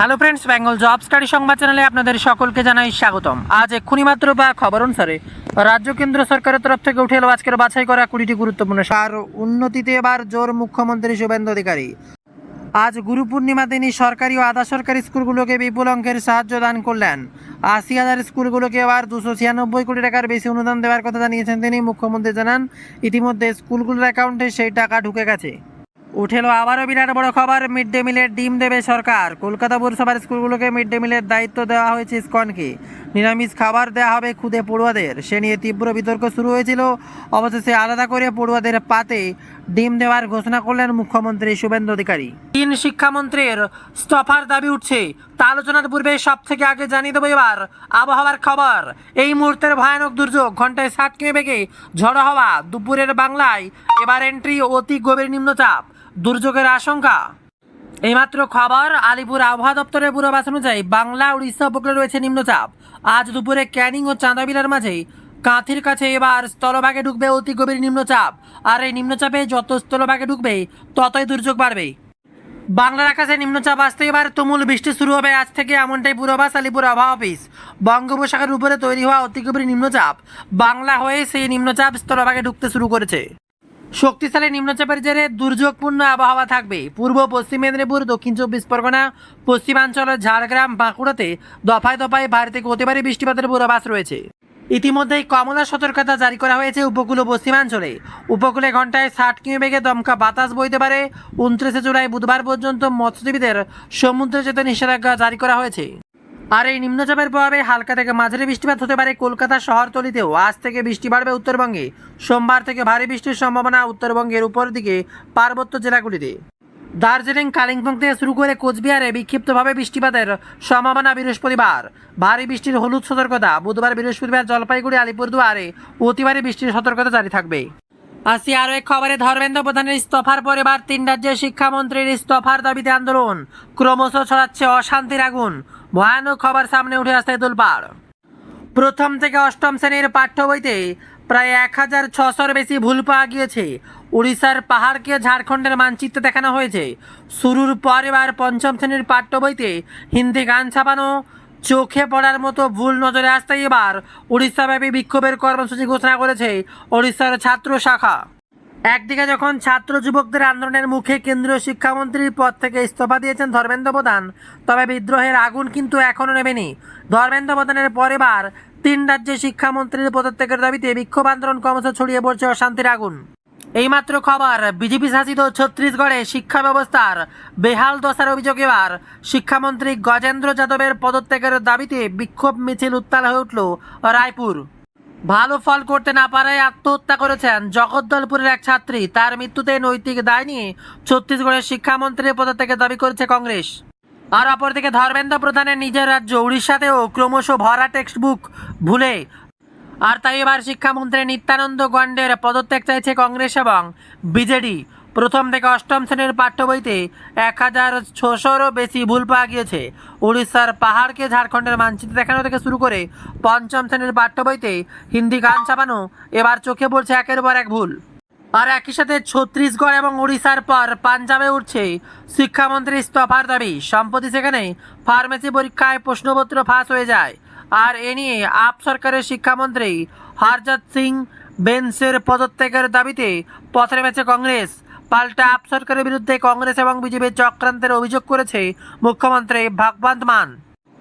Hello friends, Bengal job study সংবাদ চ্যানেলে আপনাদের সকলকে জানাই স্বাগতম। আজ এক্ষুনি মাত্র বা খবর অনুসারে রাজ্য কেন্দ্র সরকারের তরফ থেকে উঠে এলো আজকের বাছাই করা 20টি গুরুত্বপূর্ণ সার উন্নতিতে এবার জোর মুখ্যমন্ত্রী শুভেন্দু অধিকারী। আজ গুরু পূর্ণিমা তিনি সরকারি ও আধা সরকারি স্কুলগুলোকে বিপুল অঙ্কের সাহায্য দান করলেন। 80,000 স্কুলগুলোকে এবার 296 কোটি টাকার বেশি অনুদান দেওয়ার কথা জানিয়েছেন তিনি। মুখ্যমন্ত্রী জানান, ইতিমধ্যে স্কুলগুলোর অ্যাকাউন্টে সেই টাকা ঢুকে গেছে। উঠেলো আবারও বিরাট বড় খবর, মিড ডে মিলের ডিম দেবে সরকার। কলকাতা পৌরসভার স্কুলগুলোকে মিড ডে মিলের দায়িত্ব দেওয়া হয়েছে ইসকনকে। নিরামিষ খাবার দেওয়া হবে খুদে পড়ুয়াদের। সে নিয়ে তীব্র বিতর্ক শুরু হয়েছিল। অবশেষে আলাদা করে পড়ুয়াদের পাতে ডিম দেওয়ার ঘোষণা করলেন মুখ্যমন্ত্রী শুভেন্দু অধিকারী। 3 শিক্ষামন্ত্রীর ইস্তফার দাবি উঠছে। তা আলোচনার পূর্বে সব থেকে আগে জানিয়ে দেবো এবার আবহাওয়ার খবর। এই মুহূর্তের ভয়ানক দুর্যোগ, ঘন্টায় 60 কিমি বেগে ঝড়ো হওয়া। দুপুরের বাংলায় এবার এন্ট্রি অতি গভীর নিম্নচাপ, দুর্যোগের আশঙ্কা। এইমাত্র খবর, আলিপুর আবহাওয়া দপ্তরের পূর্বাভাস অনুযায়ী বাংলা উড়িষ্যা উপকূলে রয়েছে নিম্নচাপ। আজ দুপুরে ক্যানিং ও চাঁদাবিলার মাঝে কাঁথির কাছে এবার স্থলভাগে ঢুকবে অতি গভীর নিম্নচাপ। আর এই নিম্নচাপে যত স্থলভাগে ঢুকবে ততই দুর্যোগ বাড়বে। বাংলার আকাশে নিম্নচাপ আসতে এবার তুমুল বৃষ্টি শুরু হবে আজ থেকে, এমনটাই পূর্বাভাস আলিপুর আবহাওয়া অফিস। বঙ্গোপসাগরের উপরে তৈরি হওয়া অতি গভীর নিম্নচাপ বাংলা হয়ে সেই নিম্নচাপ স্থলভাগে ঢুকতে শুরু করেছে। শক্তিশালী নিম্নচাপের জেরে দুর্যোগপূর্ণ আবহাওয়া থাকবে। পূর্ব পশ্চিম মেদিনীপুর, দক্ষিণ 24 পরগনা, পশ্চিমাঞ্চলের ঝাড়গ্রাম, বাঁকুড়াতে দফায় দফায় ভারী থেকে অতি ভারী বৃষ্টিপাতের পূর্বাভাস রয়েছে। ইতিমধ্যেই কমলা সতর্কতা জারি করা হয়েছে উপকূল ও পশ্চিমাঞ্চলে। উপকূলে ঘন্টায় 60 কিমি বেগে দমকা বাতাস বইতে পারে। 29 জুলাই বুধবার পর্যন্ত মৎস্যজীবীদের সমুদ্রে যেতে নিষেধাজ্ঞা জারি করা হয়েছে। আর এই নিম্নচাপের প্রভাবে হালকা থেকে মাঝারি বৃষ্টিপাত হতে পারে কলকাতা শহরতলিতেও। আজ থেকে বৃষ্টি বাড়বে উত্তরবঙ্গে। সোমবার থেকে ভারী বৃষ্টির সম্ভাবনা উত্তরবঙ্গের উপর দিকে পার্বত্য জেলাগুলিতে। দার্জিলিং, কালিম্পং থেকে শুরু করে কোচবিহারে বিক্ষিপ্তভাবে বৃষ্টিপাতের সম্ভাবনা বৃহস্পতিবার। ভারী বৃষ্টির হলুদ সতর্কতা। বুধবার বৃহস্পতিবার জলপাইগুড়ি, আলিপুরদুয়ারে অতি ভারী বৃষ্টির সতর্কতা জারি থাকবে। আসি আরও এক খবরে, ধর্মেন্দ্র প্রধানের ইস্তফার পর এবার 3 রাজ্যের শিক্ষামন্ত্রীর ইস্তফার দাবিতে আন্দোলন। ক্রমশ ছড়াচ্ছে অশান্তির আগুন। ভয়ানক খবর সামনে উঠে আসতে তোলপাড়। প্রথম থেকে অষ্টম শ্রেণীর পাঠ্য বইতে প্রায় 1,600-র বেশি ভুল পাওয়া গিয়েছে। উড়িষ্যার পাহাড়কে ঝাড়খণ্ডের মানচিত্রে দেখানো হয়েছে। শুরুর পর এবার পঞ্চম শ্রেণীর পাঠ্য বইতে হিন্দি গান ছাপানো চোখে পড়ার মতো ভুল নজরে আসতেই এবার উড়িষ্যাব্যাপী বিক্ষোভের কর্মসূচি ঘোষণা করেছে ওড়িশার ছাত্র শাখা। একদিকে যখন ছাত্র যুবকদের আন্দোলনের মুখে কেন্দ্রীয় শিক্ষামন্ত্রীর পদ থেকে ইস্তফা দিয়েছেন ধর্মেন্দ্র প্রধান, তবে বিদ্রোহের আগুন কিন্তু এখনও নেমেনি। ধর্মেন্দ্র প্রধানের পর এবার 3 রাজ্যের শিক্ষামন্ত্রীর পদত্যাগের দাবিতে বিক্ষোভ আন্দোলন ক্রমশ ছড়িয়ে পড়ছে অশান্তির আগুন। এইমাত্র খবর, বিজেপি শাসিত ছত্তিশগড়ে শিক্ষা ব্যবস্থার বেহাল দশার অভিযোগ। এবার শিক্ষামন্ত্রী গজেন্দ্র যাদবের পদত্যাগের দাবিতে বিক্ষোভ মিছিল উত্তাল হয়ে উঠল রায়পুর। ভালো ফল করতে না পারায় আত্মহত্যা করেছেন জগদ্দলপুরের এক ছাত্রী। তার মৃত্যুতে নৈতিক দায় নিয়ে ছত্তিশগড়ের শিক্ষামন্ত্রীর পদত্যাগের দাবি করেছে কংগ্রেস। আর অপরদিকে ধর্মেন্দ্র প্রধানের নিজের রাজ্য উড়িষ্যাতেও ক্রমশ ভরা টেক্সট বুক ভুলে। আর তাই এবার শিক্ষামন্ত্রী নিত্যানন্দ গণ্ডের পদত্যাগ চাইছে কংগ্রেস এবং বিজেডি। প্রথম থেকে অষ্টম শ্রেণীর পাঠ্য বইতে 1,600-রও বেশি ভুল পাওয়া গিয়েছে। উড়িষ্যার পাহাড়কে ঝাড়খণ্ডের মানচিত্রে দেখানো থেকে শুরু করে পঞ্চম শ্রেণীর পাঠ্য বইতে হিন্দি গান ছাপানো এবার চোখে পড়ছে একের পর এক ভুল। আর একই সাথে ছত্তিশগড় এবং উড়িষ্যার পর পাঞ্জাবে উঠছে শিক্ষামন্ত্রী ইস্তফার দাবি। সম্প্রতি সেখানে ফার্মেসি পরীক্ষায় প্রশ্নপত্র ফাঁস হয়ে যায়। আর এ নিয়ে আপ সরকারের শিক্ষামন্ত্রী হরজত সিং বেন্সের পদত্যাগের দাবিতে পথে নেমেছে কংগ্রেস। পাল্টা আপ সরকারের বিরুদ্ধে কংগ্রেস এবং বিজেপির চক্রান্তের অভিযোগ করেছে মুখ্যমন্ত্রী ভগবন্ত মান।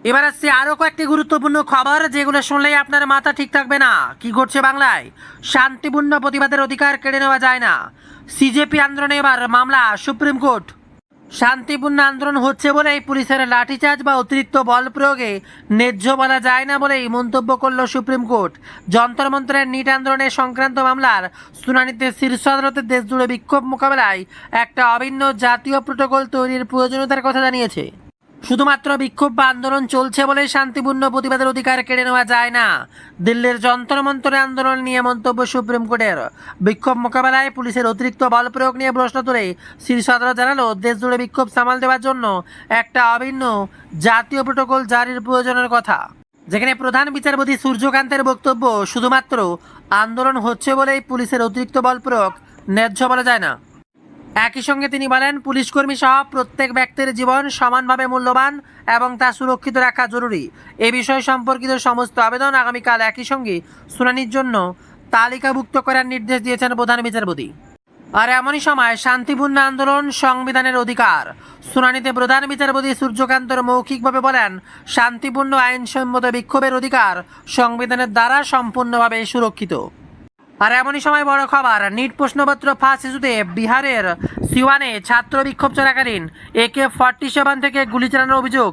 এবার আসছে আরও কয়েকটি গুরুত্বপূর্ণ খবর, যেগুলো শুনলেই আপনার মাথা ঠিক থাকবে না। কি ঘটছে বাংলায়? শান্তিপূর্ণ প্রতিবাদের অধিকার কেড়ে নেওয়া যায় না। সিজেপি আন্দোলনে এবার মামলা সুপ্রিম কোর্ট। শান্তিপূর্ণ আন্দোলন হচ্ছে বলেই পুলিশের লাঠিচার্জ বা অতিরিক্ত বল প্রয়োগে ন্যায্য বলা যায় না বলেই মন্তব্য করল সুপ্রিম কোর্ট। যন্তর মন্ত্রের নিট আন্দোলনের সংক্রান্ত মামলার শুনানিতে শীর্ষ আদালতের দেশজুড়ে বিক্ষোভ মোকাবেলায় একটা অভিন্ন জাতীয় প্রোটোকল তৈরির প্রয়োজনীয়তার কথা জানিয়েছে। শুধুমাত্র বিক্ষোভ বা আন্দোলন চলছে বলে শান্তিপূর্ণ প্রতিবাদের অধিকার কেড়ে নেওয়া যায় না। দিল্লির যন্তর মন্তরে আন্দোলন নিয়ে মন্তব্য সুপ্রিম কোর্টের। বিক্ষোভ মোকাবেলায় পুলিশের অতিরিক্ত বল প্রয়োগ নিয়ে প্রশ্ন তুলে শীর্ষ আদালত জানালো, দেশজুড়ে বিক্ষোভ সামাল দেওয়ার জন্য একটা অভিন্ন জাতীয় প্রোটোকল জারির প্রয়োজনের কথা। যেখানে প্রধান বিচারপতি সূর্যকান্তের বক্তব্য, শুধুমাত্র আন্দোলন হচ্ছে বলেই পুলিশের অতিরিক্ত বল প্রয়োগ ন্যায্য বলা যায় না। একই সঙ্গে তিনি বলেন, পুলিশকর্মী সহ প্রত্যেক ব্যক্তির জীবন সমানভাবে মূল্যবান এবং তা সুরক্ষিত রাখা জরুরি। এ বিষয় সম্পর্কিত সমস্ত আবেদন আগামীকাল একই সঙ্গে শুনানির জন্য তালিকাভুক্ত করার নির্দেশ দিয়েছেন প্রধান বিচারপতি। আর এমনই সময় শান্তিপূর্ণ আন্দোলন সংবিধানের অধিকার। শুনানিতে প্রধান বিচারপতি সূর্যকান্তর মৌখিকভাবে বলেন, শান্তিপূর্ণ আইনসম্মত বিক্ষোভের অধিকার সংবিধানের দ্বারা সম্পূর্ণভাবে সুরক্ষিত। আর এমনই সময় বড় খবর, নিট প্রশ্নপত্র ফাঁস ইস্যুতে বিহারের সিওয়ানে ছাত্র বিক্ষোভ চলাকালীন AK-47 থেকে গুলি চালানোর অভিযোগ,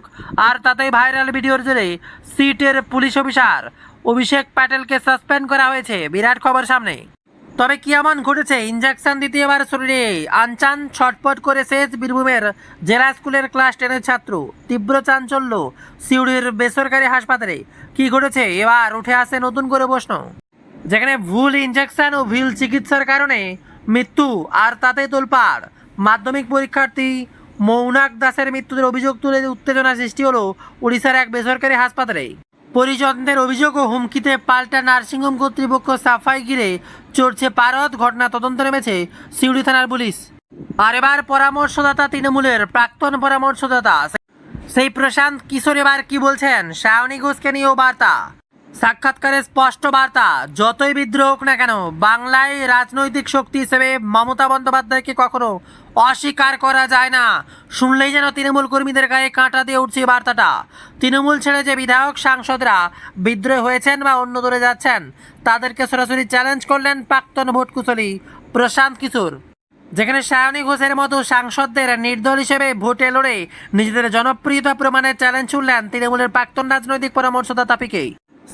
আর তাতেই ভাইরাল ভিডিওর জেরে সিটের পুলিশ অফিসার অভিষেক প্যাটেলকে সাসপেন্ড করা হয়েছে। বিরাট খবর সামনে। তবে কি এমন ঘটেছে? ইঞ্জেকশন দিতে এবার শরীরে আনচান, ছটপট করে শেষ বীরভূমের জেলা স্কুলের ক্লাস 10-এর ছাত্র। তীব্র চাঞ্চল্য সিউড়ির বেসরকারি হাসপাতালে। কি ঘটেছে? এবার উঠে আসে নতুন করে প্রশ্ন, যেখানে ভুল ইঞ্জেকশন ও ভুল চিকিৎসার কারণে মৃত্যু, আর তাতে তোলপাড়। মাধ্যমিক পরীক্ষার্থী মৌনাক দাসের মৃত্যুর অভিযোগ তুলে উত্তেজনা সৃষ্টি হলো উড়িষ্যার এক বেসরকারি হাসপাতালে। পরিজনদের অভিযোগ ও হুমকিতে পাল্টা নার্সিংহোম কর্তৃপক্ষ সাফাই ঘিরে চড়ছে পারদ। ঘটনা তদন্ত নেমেছে সিউড়ি থানার পুলিশ। আর এবার পরামর্শদাতা তৃণমূলের প্রাক্তন পরামর্শদাতা সেই প্রশান্ত কিশোর এবার কি বলছেন? শাওনি ঘোষকে নিয়েও বার্তা। সাক্ষাৎকারে স্পষ্ট বার্তা, যতই বিদ্রোহ হোক না কেন বাংলায় রাজনৈতিক শক্তি হিসেবে মমতা বন্দ্যোপাধ্যায়কে কখনো অস্বীকার করা যায় না। শুনলেই যেন তৃণমূল কর্মীদের গায়ে কাঁটা দিয়ে উঠছে বার্তাটা। তৃণমূল ছেড়ে যে বিধায়ক সাংসদরা বিদ্রোহ হয়েছেন বা অন্য দলে যাচ্ছেন, তাদেরকে সরাসরি চ্যালেঞ্জ করলেন প্রাক্তন ভোটকুশলী প্রশান্ত কিশোর। যেখানে শায়নী ঘোষের মতো সাংসদদের নির্দল হিসেবে ভোটে লড়ে নিজেদের জনপ্রিয়তা প্রমাণের চ্যালেঞ্জ ছুড়লেন তৃণমূলের প্রাক্তন রাজনৈতিক পরামর্শদাতা পিকে।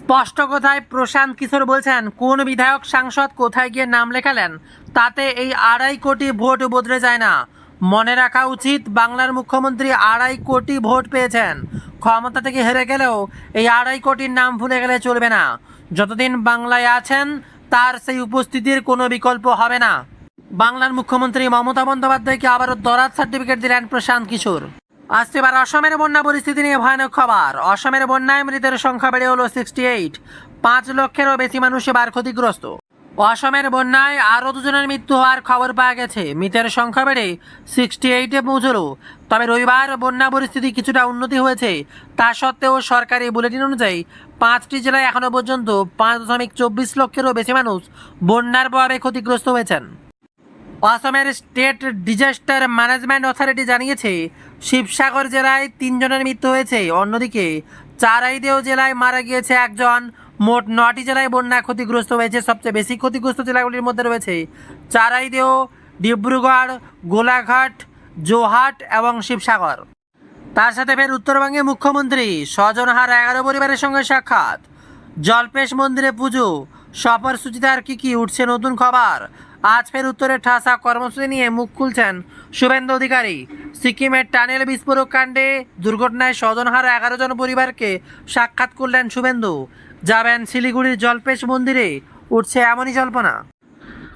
স্পষ্ট কথায় প্রশান্ত কিশোর বলছেন, কোন বিধায়ক সাংসদ কোথায় গিয়ে নাম লেখালেন তাতে এই 2.5 কোটি ভোট বদলে যায় না। মনে রাখা উচিত, বাংলার মুখ্যমন্ত্রী 2.5 কোটি ভোট পেয়েছেন। ক্ষমতা থেকে হেরে গেলেও এই 2.5 কোটির নাম ভুলে গেলে চলবে না। যতদিন বাংলায় আছেন তার সেই উপস্থিতির কোনো বিকল্প হবে না। বাংলার মুখ্যমন্ত্রী মমতা বন্দ্যোপাধ্যায়কে আবারও দরাদ সার্টিফিকেট দিলেন প্রশান্ত কিশোর। আসছে এবার অসমের বন্যা পরিস্থিতি নিয়ে ভয়ানক খবর। অসমের বন্যায় মৃতের সংখ্যা বেড়ে হলো 68। 5 লক্ষেরও বেশি মানুষ এবার ক্ষতিগ্রস্ত। অসমের বন্যায় আরও 2 জনের মৃত্যু হওয়ার খবর পাওয়া গেছে। মৃতের সংখ্যা বেড়ে 68-এ পৌঁছলো। তবে রবিবার বন্যা পরিস্থিতি কিছুটা উন্নতি হয়েছে। তা সত্ত্বেও সরকারি বুলেটিন অনুযায়ী 5টি জেলায় এখনও পর্যন্ত 5.24 লক্ষেরও বেশি মানুষ বন্যার প্রভাবে ক্ষতিগ্রস্ত হয়েছেন। অসমের স্টেট ডিজাস্টার ম্যানেজমেন্ট অথরিটি জানিয়েছে, শিবসাগর জেলায় 3 জনের মৃত্যু হয়েছে। অন্যদিকে চারাইদেও জেলায় মারা গিয়েছে 1 জন। মোট 9টি জেলায় বন্যা ক্ষতিগ্রস্ত হয়েছে। সবচেয়ে বেশি ক্ষতিগ্রস্ত জেলাগুলির মধ্যে রয়েছে চারাইদেও, ডিব্রুগড়, গোলাঘাট, জোহাট এবং শিবসাগর। তার সাথে ফের উত্তরবঙ্গে মুখ্যমন্ত্রী স্বজনহার 11 পরিবারের সঙ্গে সাক্ষাৎ। জল্পেশ মন্দিরে পুজো, সফর সুচিতার কি উঠছে নতুন খবর। আজ ফের উত্তরের ঠাসা কর্মসূচি নিয়ে মুখ খুলছেন শুভেন্দু অধিকারী। সিকিমের টানেল বিস্ফোরক কাণ্ডে দুর্ঘটনায় স্বজনহারা 11 জন পরিবারকে সাক্ষাৎ করলেন শুভেন্দু। যাবেন শিলিগুড়ির জল্পেশ মন্দিরে, উঠছে এমনই জল্পনা।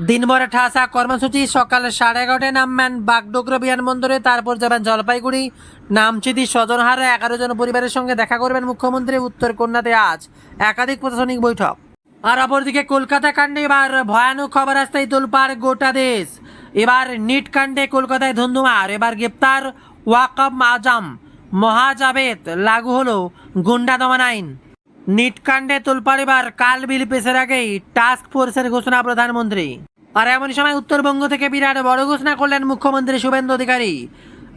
দিনভরে ঠাসা কর্মসূচি। সকাল 11:30টায় নামবেন বাগডোগরা বিমানবন্দরে, তারপর যাবেন জলপাইগুড়ি। নামচিতি স্বজনহারা 11 জন পরিবারের সঙ্গে দেখা করবেন মুখ্যমন্ত্রী। উত্তর কন্যাতে আজ একাধিক প্রশাসনিক বৈঠক। আর অপরদিকে কলকাতা কাণ্ডে এবার ভয়ানক খবর আসতেই তোলপাড় গোটা দেশ। এবার নিট কাণ্ডে কলকাতায় ধুন্ধুমার। এবার গ্রেপ্তার ওয়াকফ আজম মহাজাবেদ, লাগু হলো গুন্ডা দমন আইন। নিট কাণ্ডে তোলপাড়। এবার কাল বিল পেশের আগেই টাস্ক ফোর্সের ঘোষণা প্রধানমন্ত্রী। আর এমন সময় উত্তরবঙ্গ থেকে বিরাট বড় ঘোষণা করলেন মুখ্যমন্ত্রী শুভেন্দু অধিকারী।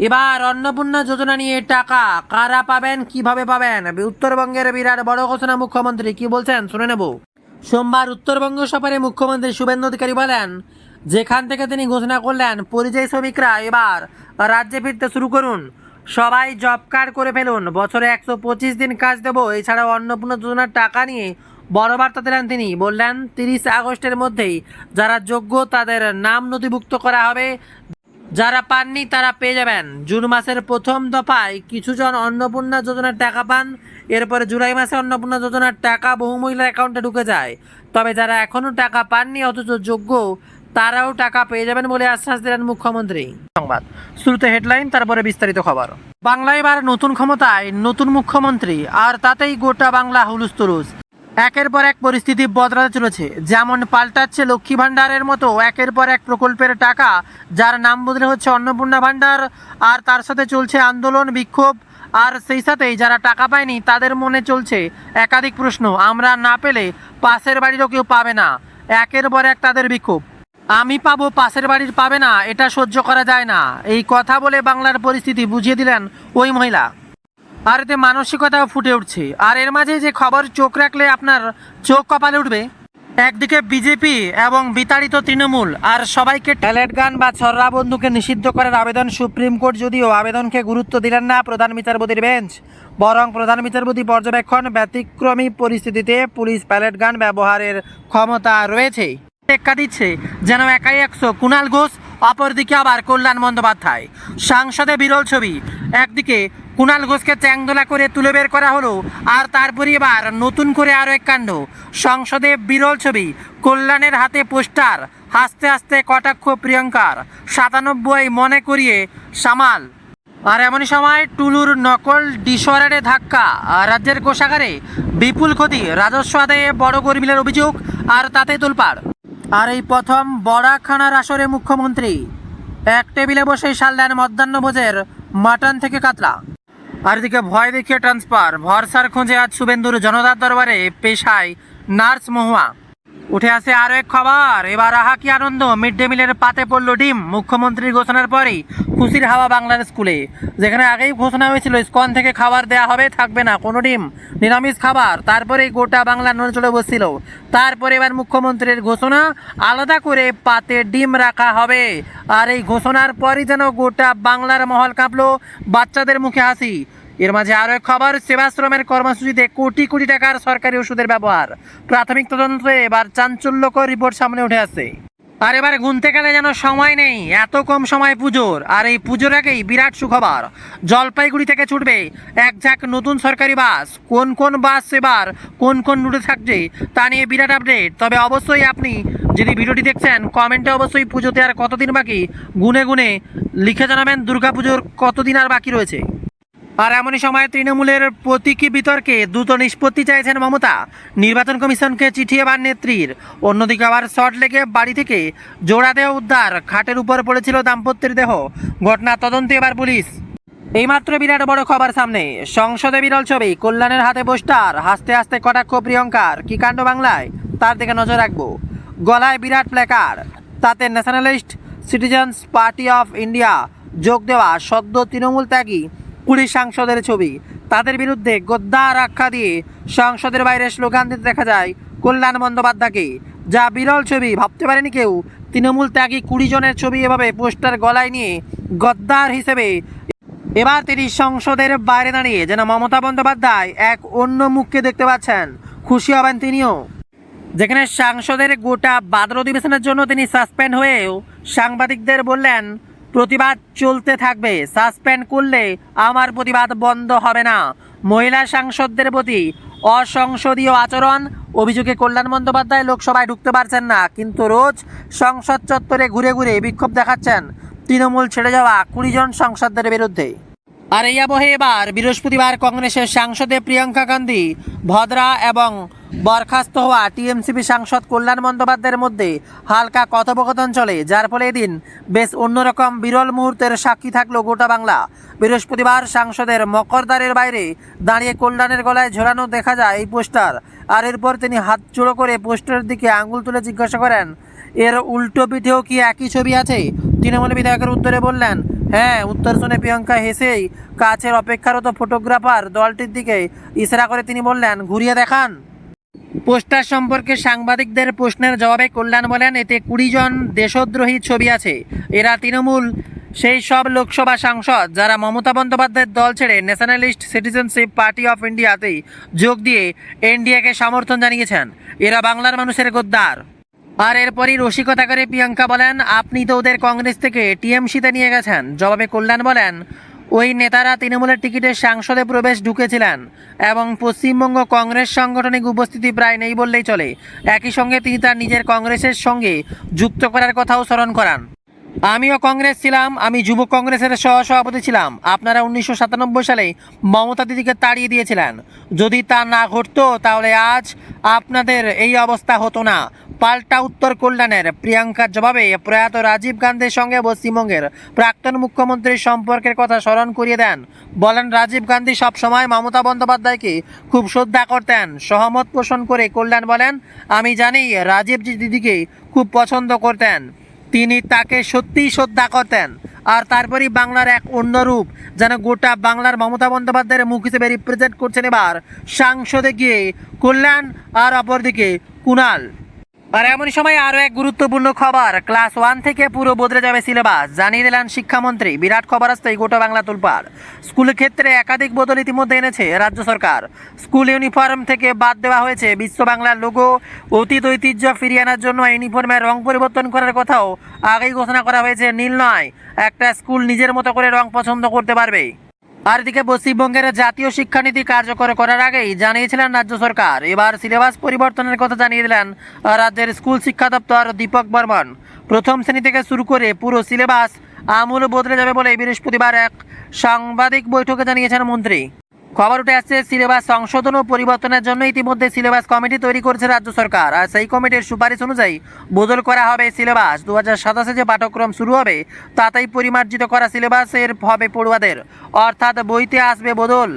এবার অন্নপূর্ণা যোজনা নিয়ে টাকা কারা পাবেন, কিভাবে পাবেন, উত্তরবঙ্গের বিরাট বড় ঘোষণা মুখ্যমন্ত্রী। কি বলছেন শুনে নেব। সোমবার উত্তরবঙ্গ সফরে মুখ্যমন্ত্রী শুভেন্দু অধিকারী বলেন, যেখান থেকে তিনি ঘোষণা করলেন পরিযায়ী শ্রমিকরা এবার রাজ্যে ফিরতে শুরু করুন, সবাই জব কার্ড করে ফেলুন, বছরে 125 দিন কাজ দেবো। এছাড়াও অন্নপূর্ণা যোজনার টাকা নিয়ে বড় বার্তা দিলেন তিনি। বললেন, 30 আগস্টের মধ্যেই যারা যোগ্য তাদের নাম নথিভুক্ত করা হবে, যারা পাননি তারা পেয়ে যাবেন। জুন মাসের প্রথম দফায় কিছুজন অন্নপূর্ণা যোজনার টাকা পান। এরপরে জুলাই মাসে অন্নপূর্ণা যোজনার টাকা বহু মহিলার অ্যাকাউন্টে ঢুকে যায়। তবে যারা এখনও টাকা পাননি অথচ যোগ্য, তারাও টাকা পেয়ে যাবেন বলে আশ্বাস দিলেন মুখ্যমন্ত্রী। সংবাদ শুরুতে হেডলাইন, তারপরে বিস্তারিত খবর। বাংলায় এবার নতুন ক্ষমতায় নতুন মুখ্যমন্ত্রী, আর তাতেই গোটা বাংলা হুলুস্থুলুস। একের পর এক পরিস্থিতি বদলাতে চলেছে। যেমন পাল্টাচ্ছে লক্ষ্মী ভাণ্ডারের মতো একের পর এক প্রকল্পের টাকা, যার নাম বদলে হচ্ছে অন্নপূর্ণা ভাণ্ডার। আর তার সাথে চলছে আন্দোলন, বিক্ষোভ। আর সেই সাথেই যারা টাকা পায়নি তাদের মনে চলছে একাধিক প্রশ্ন, আমরা না পেলে পাশের বাড়িরও কেউ পাবে না। একের পর এক তাদের বিক্ষোভ, আমি পাবো পাশের বাড়ির পাবে না, এটা সহ্য করা যায় না। এই কথা বলে বাংলার পরিস্থিতি বুঝিয়ে দিলেন ওই মহিলা। আর এতে মানসিকতাও ফুটে উঠছে। আর এর মাঝে যে খবর চোখ রাখলে আপনার চোখ কপালে উঠবে, একদিকে বিজেপি এবং বিতাড়িত তৃণমূল আর সবাইকে ট্যালেট গান বা ছররা বন্ধুকে নিষিদ্ধ করার আবেদন সুপ্রিম কোর্ট, যদিও আবেদনকে গুরুত্ব দিলেন না প্রধান বিচারপতির বেঞ্চ, বরং প্রধান বিচারপতি পর্যবেক্ষণ ব্যতিক্রমী পরিস্থিতিতে পুলিশ প্যালেট গান ব্যবহারের ক্ষমতা রয়েছে টেক্কা দিচ্ছে যেন একাই 100 কুণাল ঘোষ, অপরদিকে আবার কল্যাণ বন্দ্যোপাধ্যায়। সংসদে বিরল ছবি, একদিকে কুণাল ঘোষকে চ্যাংদোলা করে তুলে বের করা হলো, আর তারপরে এবার নতুন করে আরও এক কাণ্ড। সংসদে বিরল ছবি, কল্যাণের হাতে পোস্টার, হাসতে হাসতে কটাক্ষ প্রিয়ঙ্কার, 97 মনে করিয়ে সামাল। আর এমনই সময় টুলুর নকল ডিসঅর্ডারে ধাক্কা, রাজ্যের কোষাগারে বিপুল ক্ষতি, রাজস্ব আদায়ে বড় গরিবিলের অভিযোগ, আর তাতে তোলপাড়। আর এই প্রথম বড়াখানার আসরে মুখ্যমন্ত্রী এক টেবিলে বসেই সাল দেন মধ্যাহ্নভোজের মাটন থেকে কাতলা। আর এদিকে ভয় দেখিয়ে ট্রান্সফার, ভরসার খোঁজে আজ শুভেন্দুর জনতার দরবারে পেশায় নার্স মহুয়া। উঠে আসে আরও এক খবর, এবার আহা কি আনন্দ, মিড ডে মিলের পাতে পড়ল ডিম। মুখ্যমন্ত্রীর ঘোষণার পরেই খুশির হাওয়া বাংলার স্কুলে, যেখানে আগেই ঘোষণা হয়েছিল স্কন থেকে খাবার দেওয়া হবে, থাকবে না কোনো ডিম, নিরামিষ খাবার। তারপরেই গোটা বাংলা নড়ে চলে বসছিল। তারপরে এবার মুখ্যমন্ত্রীর ঘোষণা, আলাদা করে পাতে ডিম রাখা হবে। আর এই ঘোষণার পরই যেন গোটা বাংলার মহল কাঁপলো, বাচ্চাদের মুখে হাসি। এর মাঝে আরও এক খবর, সেবাশ্রমের কর্মসূচিতে কোটি কোটি টাকার সরকারি ওষুধের ব্যবহার। প্রাথমিক তদন্তে এবার চাঞ্চল্যকর রিপোর্ট সামনে উঠে আসছে। আর এবার গুনতে গেলে যেন সময় নেই, এত কম সময় পুজোর। আর এই পুজোর আগেই বিরাট সুখবর, জলপাইগুড়ি থেকে ছুটবে এক ঝাঁক নতুন সরকারি বাস। কোন কোন বাস এবার কোন কোন রুটে থাকছে তা নিয়ে বিরাট আপডেট। তবে অবশ্যই আপনি যদি ভিডিওটি দেখছেন, কমেন্টে অবশ্যই পুজোতে আর কতদিন বাকি গুনে গুনে লিখে জানাবেন দুর্গাপুজোর কতদিন আর বাকি রয়েছে। আর এমনই সময় তৃণমূলের প্রতীকী বিতর্কে দ্রুত নিষ্পত্তি চাইছেন মমতা, নির্বাচন কমিশনকে চিঠি এবার নেত্রীর। অন্যদিকে আবার শর্ট লেগে বাড়ি থেকে জোড়া দেহ উদ্ধার, খাটের উপর পড়েছিল দাম্পত্যের দেহ, ঘটনা তদন্তে এবার পুলিশ। এইমাত্র বিরাট বড় খবর সামনে, সংসদে বিরল ছবি, কল্যাণের হাতে পোস্টার, হাসতে হাসতে কটাক্ষ প্রিয়ঙ্কার, কি কাণ্ড বাংলায় তার দিকে নজর রাখবো। গলায় বিরাট প্ল্যাকার্ড, তাতে nationalist citizens party of India যোগ দেওয়া সদ্য তৃণমূল ত্যাগী 20 সাংসদের ছবি। তাদের বিরুদ্ধে গদ্দার আখ্যা দিয়ে সংসদের বাইরে স্লোগান দিতে দেখা যায় কল্যাণ বন্দ্যোপাধ্যায়কে, যা বিরল ছবি। ভাবতে পারেনি কেউ তৃণমূল ত্যাগী 20 জনের ছবি এভাবে পোস্টার গলায় নিয়ে গদ্দার হিসেবে এবার তিনি সংসদের বাইরে দাঁড়িয়ে যেন মমতা বন্দ্যোপাধ্যায় এক অন্য মুখকে দেখতে পাচ্ছেন, খুশি হবেন তিনিও। যেখানে সাংসদের গোটা বাদল অধিবেশনের জন্য তিনি সাসপেন্ড হয়েও সাংবাদিকদের বললেন, প্রতিবাদ চলতে থাকবে, সাসপেন্ড করলে আমার প্রতিবাদ বন্ধ হবে না। মহিলা সাংসদদের প্রতি অসংসদীয় আচরণ অভিযোগে কল্যাণ বন্দ্যোপাধ্যায় লোকসভায় ঢুকতে পারছেন না, কিন্তু রোজ সংসদ চত্বরে ঘুরে ঘুরে বিক্ষোভ দেখাচ্ছেন তৃণমূল ছেড়ে যাওয়া 20 জন সাংসদদের বিরুদ্ধে। আর এই আবহে এবার বৃহস্পতিবার কংগ্রেসের সাংসদে প্রিয়াঙ্কা গান্ধী ভদ্রা এবং বরখাস্ত হওয়া টিএমসিপি সাংসদ কল্যাণ বন্দ্যোপাধ্যায়ের মধ্যে হালকা কথোপকথন চলে, যার ফলে এদিন বেশ অন্যরকম বিরল মুহূর্তের সাক্ষী থাকলো গোটা বাংলা। বৃহস্পতিবার সাংসদের মকরদ্বারের বাইরে দাঁড়িয়ে কল্যাণের গলায় ঝোলানো দেখা যায় এই পোস্টার। আর এরপর তিনি হাত জোড়ো করে পোস্টারের দিকে আঙুল তুলে জিজ্ঞাসা করেন, এর উল্টো পিঠেও কি একই ছবি আছে? তৃণমূল বিধায়কের উত্তরে বললেন, হ্যাঁ। উত্তর শুনে প্রিয়ঙ্কা হেসেই কাছের অপেক্ষারত ফটোগ্রাফার দলটির দিকে ইশারা করে তিনি বললেন, ঘুরিয়ে দেখান। পোস্টার সম্পর্কে সাংবাদিকদের প্রশ্নের জবাবে কল্যাণ বলেন, এতে 20 জন দেশদ্রোহী ছবি আছে। এরা তৃণমূল সেই সব লোকসভা সাংসদ যারা মমতা বন্দ্যোপাধ্যায়ের দল ছেড়ে ন্যাশনালিস্ট সিটিজেনশিপ পার্টি অফ ইন্ডিয়াতেই যোগ দিয়ে এনডিএকে সমর্থন জানিয়েছেন। এরা বাংলার মানুষের গদ্দার। আর এরপরই রসিকতা করে প্রিয়াঙ্কা বলেন, আপনি তো ওদের কংগ্রেস থেকে টিএমসিতে নিয়ে গেছেন। জবাবে কল্যাণ বলেন, ওই নেতারা তৃণমূলের টিকিটে সংসদে প্রবেশ ঢুকেছিলেন এবং পশ্চিমবঙ্গ কংগ্রেস সাংগঠনিক উপস্থিতি প্রায় নেই বললেই চলে। একই সঙ্গে তিনি তার নিজের কংগ্রেসের সঙ্গে যুক্ত করার কথাও স্মরণ করান। আমিও কংগ্রেস ছিলাম, আমি যুব কংগ্রেসের সহসভাপতি ছিলাম। আপনারা 1997 সালে মমতা দিদিকে তাড়িয়ে দিয়েছিলেন। যদি তা না ঘটতো তাহলে আজ আপনাদের এই অবস্থা হতো না। পাল্টা উত্তর কল্যাণের প্রিয়াঙ্কার জবাবে প্রয়াত রাজীব গান্ধীর সঙ্গে পশ্চিমবঙ্গের প্রাক্তন মুখ্যমন্ত্রীর সম্পর্কের কথা স্মরণ করিয়ে দেন। বলেন, রাজীব গান্ধী সবসময় মমতা বন্দ্যোপাধ্যায়কে খুব শ্রদ্ধা করতেন। সহমত পোষণ করে কল্যাণ বলেন, আমি জানি রাজীব দিদিকে খুব পছন্দ করতেন, তিনি তাকে সত্যিই শ্রদ্ধা করতেন। আর তারপরেই বাংলার এক অন্য রূপ, যেন গোটা বাংলার মমতা বন্দ্যোপাধ্যায়ের মুখ হিসেবে রিপ্রেজেন্ট করছেন এবার সাংসদে গিয়ে কল্যাণ, আর অপরদিকে কুণাল। আর এমনই সময় আরও এক গুরুত্বপূর্ণ খবর, ক্লাস 1 থেকে পুরো বদলে যাবে সিলেবাস, জানিয়ে দিলেন শিক্ষামন্ত্রী। বিরাট খবর আসতেই গোটা বাংলা তোলপাড়। স্কুলের ক্ষেত্রে একাধিক বদল ইতিমধ্যে এনেছে রাজ্য সরকার। স্কুল ইউনিফর্ম থেকে বাদ দেওয়া হয়েছে বিশ্ব বাংলার লোগো। অতীত ঐতিহ্য ফিরিয়ে আনার জন্য ইউনিফর্মের রং পরিবর্তন করার কথাও আগেই ঘোষণা করা হয়েছে। নীল নয়, একটা স্কুল নিজের মতো করে রং পছন্দ করতে পারবে। আর এদিকে পশ্চিমবঙ্গের জাতীয় শিক্ষানীতি কার্যকর করার আগেই জানিয়েছিলেন রাজ্য সরকার, এবার সিলেবাস পরিবর্তনের কথা জানিয়ে দিলেন রাজ্যের স্কুল শিক্ষা দপ্তর দীপক বর্মন। প্রথম শ্রেণী থেকে শুরু করে পুরো সিলেবাস আমূল বদলে যাবে বলে বৃহস্পতিবার এক সাংবাদিক বৈঠকে জানিয়েছেন মন্ত্রী। খবর উঠে আসছে, সিলেবাস সংশোধন ও পরিবর্তনের জন্য ইতিমধ্যে সিলেবাস কমিটি তৈরি করেছে রাজ্য সরকার। আর সেই কমিটির সুপারিশ অনুযায়ী বদল করা হবে সিলেবাস। 2027 যে পাঠ্যক্রম শুরু হবে তাতেই পরিমার্জিত করা সিলেবাসের হবে পড়ুয়াদের, অর্থাৎ বইতে আসবে বদল।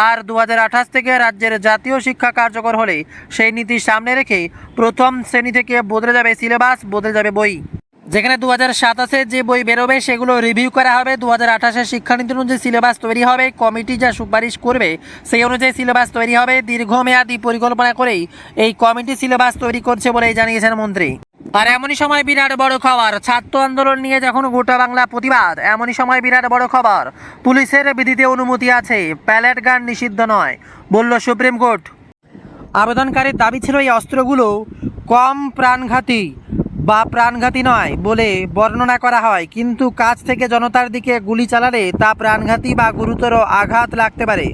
আর 2028 থেকে রাজ্যের জাতীয় শিক্ষা কার্যকর হলে সেই নীতি সামনে রেখে প্রথম শ্রেণী থেকে বদলে যাবে সিলেবাস, বদলে যাবে বই। যেখানে 2027 যে বই বেরোবে সেগুলো রিভিউ করা হবে। 2028 শিক্ষানীতি অনুযায়ী সিলেবাস তৈরি হবে। কমিটি যা সুপারিশ করবে সেই অনুযায়ী সিলেবাস তৈরি হবে। দীর্ঘমেয়াদী পরিকল্পনা করেই এই কমিটি সিলেবাস তৈরি করছে বলেই জানিয়েছেন মন্ত্রী। আর এমনই সময় বিরাট বড় খবর, ছাত্র আন্দোলন নিয়ে যখন গোটা বাংলা প্রতিবাদ, এমনই সময় বিরাট বড় খবর, পুলিশের বিধিতে অনুমতি আছে, প্যালেট গান নিষিদ্ধ নয়, বলল সুপ্রিম কোর্ট। আবেদনকারীর দাবি ছিল এই অস্ত্রগুলো কম প্রাণঘাতী বা প্রাণঘাতী নয় বলে বর্ণনা করা হয়, কিন্তু কাছ থেকে জনতার দিকে গুলি চালালে তা প্রাণঘাতী বা গুরুতর আঘাত লাগতে পারে।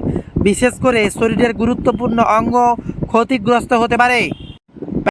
বিশেষ করে শরীরের গুরুত্বপূর্ণ অঙ্গ ক্ষতিগ্রস্ত হতে পারে।